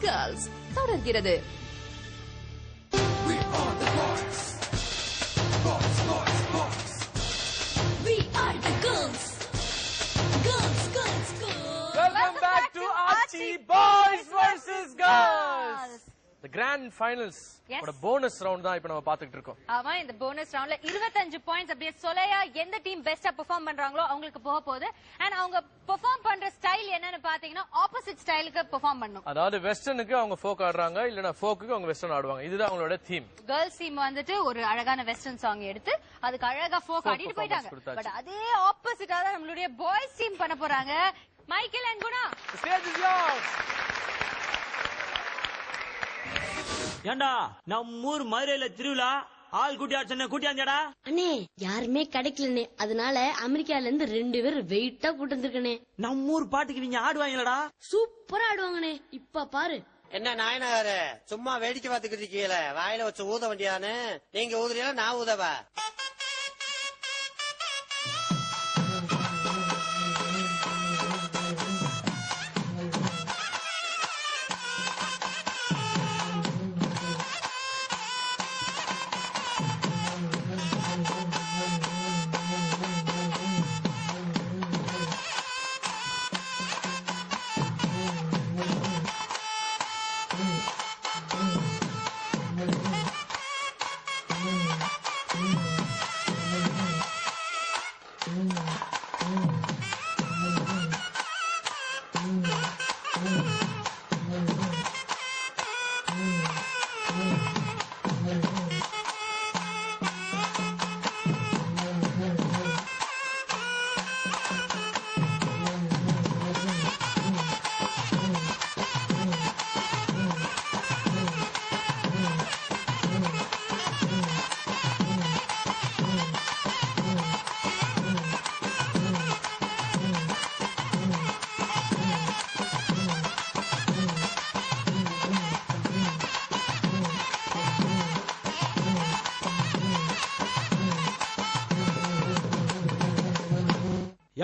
Girls தொடர்கிறது. Welcome back to Archie Boys vs Girls. The grand finals. ஒரு bonus round தான் இப்ப நம்ம பாத்துக்கிட்டு இருக்கோம். ஆமா, இந்த போனஸ் ரவுண்ட்ல 25 பாயிண்ட்ஸ் அப்படியே சொலையா எந்த டீம் பெஸ்டா பெர்ஃபார்ம் பண்றாங்களோ அவங்களுக்கு போக போகுது. அண்ட் அவங்க பெர்ஃபார்ம் பண்ற ஸ்டைல் என்னன்னு பாத்தீங்கன்னா ஆப்போசிட் ஸ்டைலுக்கு பெர்ஃபார்ம் பண்ணனும். அதாவது வெஸ்டர்னுக்கு அவங்க ஃபோக் ஆடுறாங்க, இல்லனா ஃபோக்குக்கு அவங்க வெஸ்டர்ன் ஆடுவாங்க. இதுதான் அவங்களோட தீம். கேர்ள்ஸ் டீம் வந்துட்டு ஒரு அழகான வெஸ்டர்ன் சாங் எடுத்து அதுக்கு அழகா ஃபோக் ஆடிட்டு போயிட்டாங்க. பட் அதே ஆப்போசிட்டா தான் நம்மளுடைய பாய்ஸ் டீம் பண்ண போறாங்க. Michael and Guna, the stage is yours. ஏண்டா நம்ம ஊர் மதுரையில திருவிழா ஆள் கூட்டியாச்சன கூட்டியாந்தடா அண்ணே யாருமே கிடைக்கலனே, அதனால அமெரிக்கால இருந்து 2 பேர் வெயிட்டா கூட்டி வந்திருக்கனே. நம்ம ஊர் பாட்டுக்கு நீங்க ஆடுவாங்களடா? சூப்பரா ஆடுவாங்கனே. இப்ப பாரு. என்ன நாயனாரு சும்மா வேடிக்கை பார்த்துக்கிட்டு இருக்கீங்கள, வாயில வச்சு ஊத வேண்டியானு. நீங்க ஊதுறீங்களா நான் ஊதவா?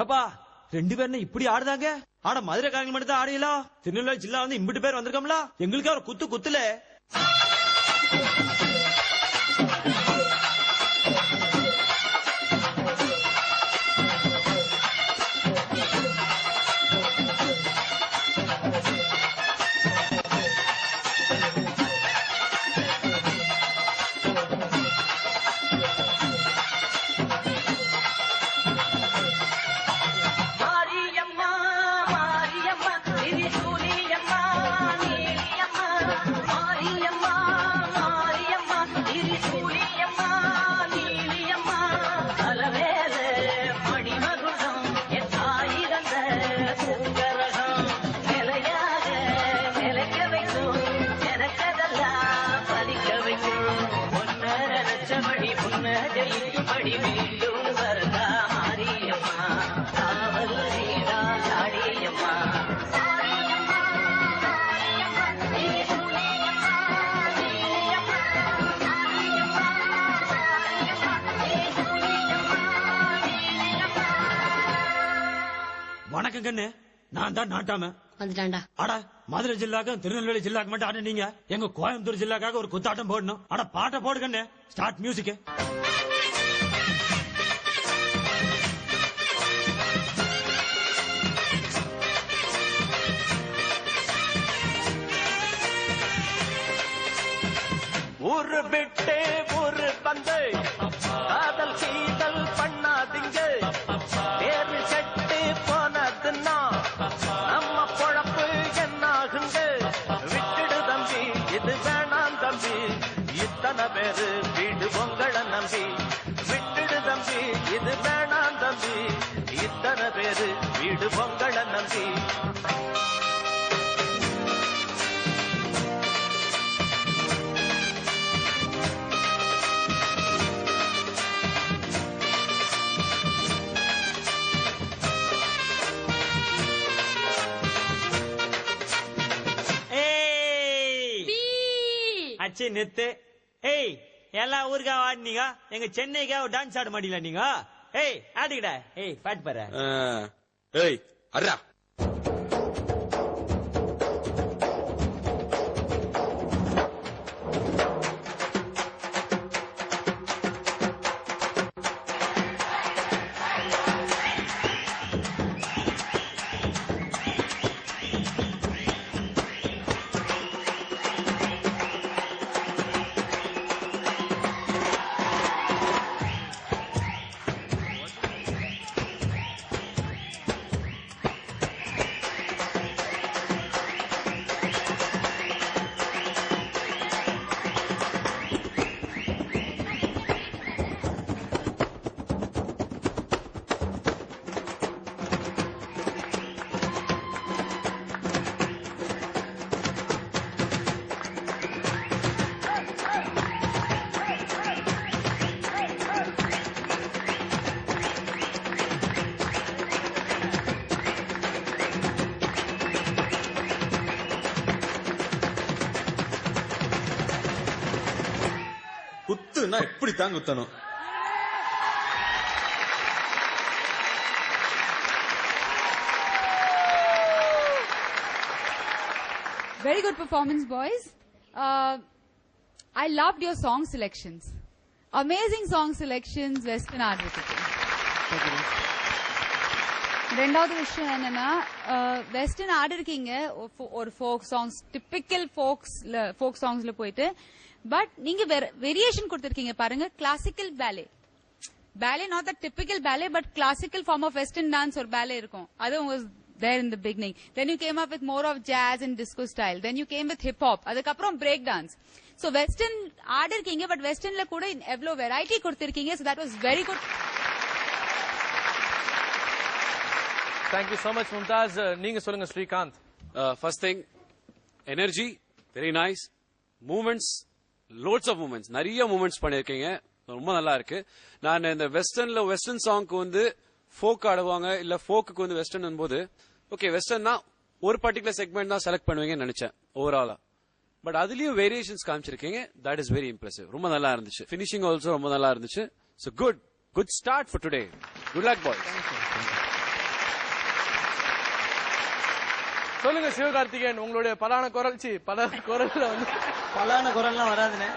ஏப்பா 2 பேரும் இப்படி ஆடுதாங்க? ஆனா மதுரை காரங்க மட்டும் தான் ஆடியலா? திருநெல்வேலி ஜில்லா வந்து இம்பிட்டு பேர் வந்திருக்கோம்ல, எங்களுக்கு ஒரு குத்து குத்துல. வணக்கம் கண்ணு, நான் தான் நாட்டாம வந்துட்டான்டா. அட மதுரை ஜில்லாக்கும் திருநெல்வேலி ஜில்லாக்கு மட்டும் ஆடுனீங்க, எங்க கோயம்புத்தூர் ஜில்லாக்காக ஒரு குத்தாட்டம் போடணும். அட பாட்டை போடு கண்ணு, ஸ்டார்ட் மியூசிக். ஒரு விட்டு ஒரு பந்து காதல் சீதல் பண்ணாதீங்க, பேரு செட்டு போனதுன்னா நம்ம பொழப்பு என்னாகுங்க. விட்டுடு தம்பி, இது வேணாம் தம்பி, இத்தனை பேரு வீடு உங்களை நம்பி. விட்டுடு தம்பி, இது வேணாம் தம்பி, இத்தனை பேரு வீடு உங்களை நம்பி. அச்சி நெத்து. ஏய் எல்லா ஊருக்காக ஆடினீங்க, எங்க சென்னைக்காக டான்ஸ் ஆட மாட்டீங்களா நீங்க? ஏய் ஆடுங்கடா. ஏய் பாட்டு பாரு. ஏய் அர்ரா குத்துனா எப்படி தான் குத்தணும். Very good performance, boys. I loved your song selections. Amazing song selections, Western Advocate. ரெண்டாவது விஷயம் என்னன்னா வெஸ்டர்ன் ஆடி இருக்கீங்க ஒரு ஃபோக் சாங்ஸ் டிபிக்கல் ஃபோக் சாங்ஸ்ல போயிட்டு பட் நீங்க வேரியேஷன் கொடுத்திருக்கீங்க பாருங்க classical ballet not the typical ballet but classical form of western dance ஒரு பேலே இருக்கும் அது was there in the beginning. Then you came up with more of jazz and disco style. Then you came with hip hop. அதுக்கப்புறம் break dance. So western ஆடி இருக்கீங்க but வெஸ்டர்ன்ல கூட எவ்வளவு variety கொடுத்திருக்கீங்க. So that was very good. Thank you so much, Mumtaz. நீங்க சொல்லுங்க Srikanth. First thing, energy, very nice. Movements, loads of movements. நிறைய movements பண்ணிருக்கீங்க. ரொம்ப நல்லா இருக்கு. நான் இந்த வெஸ்டர்ன் சாங்க்கு வந்து ஃபோக் ஆடுவாங்க இல்ல ஃபோக்குக்கு வந்து வெஸ்டர்ன் போது ஓகே வெஸ்டர்ன்னா ஒரு பர்டிகுலர் செக்மெண்ட் தான் செலக்ட் பண்ணுவீங்கன்னு நினைச்சேன் ஓவராலா. பட் அதுலயும் வேரியேஷன்ஸ் காமிச்சிருக்கீங்க. That is very impressive. ரொம்ப நல்லா இருந்துச்சு. ஃபினிஷிங் ஆல்சோ ரொம்ப நல்லா இருந்துச்சு. So good start for today. Good luck, boys. சொல்லுங்க சிவகார்த்திகேயன், உங்களுடைய பல குரல்ல வந்து பலான குரல்லாம் வராதுன்னு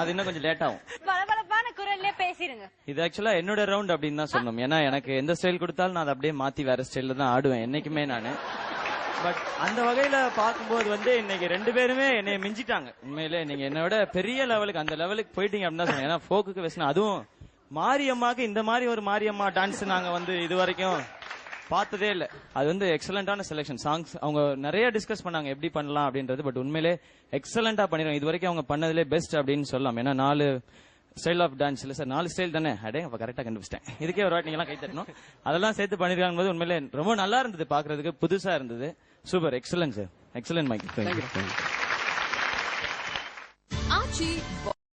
அது இன்னும் கொஞ்சம் லேட் ஆகும். பலபலப்பான குரல்ல பேசிருங்க. இது ஆக்சுவலா என்னோட ரவுண்ட் அப்படின்னு தான் சொல்லணும். ஏன்னா எனக்கு எந்த ஸ்டைல் கொடுத்தாலும் நான் அதை அப்படியே மாத்தி வேற ஸ்டைல்ல தான் ஆடுவேன் என்னைக்குமே நானு. பட் அந்த வகையில பார்க்கும்போது வந்து இன்னைக்கு ரெண்டு பேருமே என்னை மிஞ்சிட்டாங்க. உண்மையிலே நீங்க என்னோட பெரிய லெவலுக்கு அந்த லெவலுக்கு போயிட்டீங்க அப்படின்னு தான் சொன்னேன். ஏன்னா ஃபோக்குக்கு வெஸ்டர்ன் அதுவும் மாரியம்மாக்கு இந்த மாதிரி ஒரு மாரியம்மா டான்ஸ் நாங்க வந்து இது வரைக்கும் பார்த்ததே இல்ல. அது வந்து எக்ஸலண்டான செலக்ஷன் சாங்ஸ். அவங்க நிறைய டிஸ்கஸ் பண்ணாங்க எப்படி பண்ணலாம் அப்படின்றது. பட் உண்மையிலே எக்ஸலண்டா பண்ணிடுறாங்க. இது வரைக்கும் அவங்க பண்ணதுலே பெஸ்ட் அப்படின்னு சொல்லலாம். ஏன்னா 4 ஸ்டைல் ஆஃப் டான்ஸ் இல்ல சார் 4 ஸ்டைல் தானே அடே அப்ப கரெக்டா கண்டுபிடிச்சிட்டேன். இதுக்கே ஒரு வாட்டி நீங்க எல்லாம் கை தட்டணும். அதெல்லாம் சேர்த்து பண்ணிருக்காங்க போது உண்மையிலே ரொம்ப நல்லா இருந்தது பாக்குறதுக்கு. புதுசா இருந்தது. Super excellent sir. Excellent mic.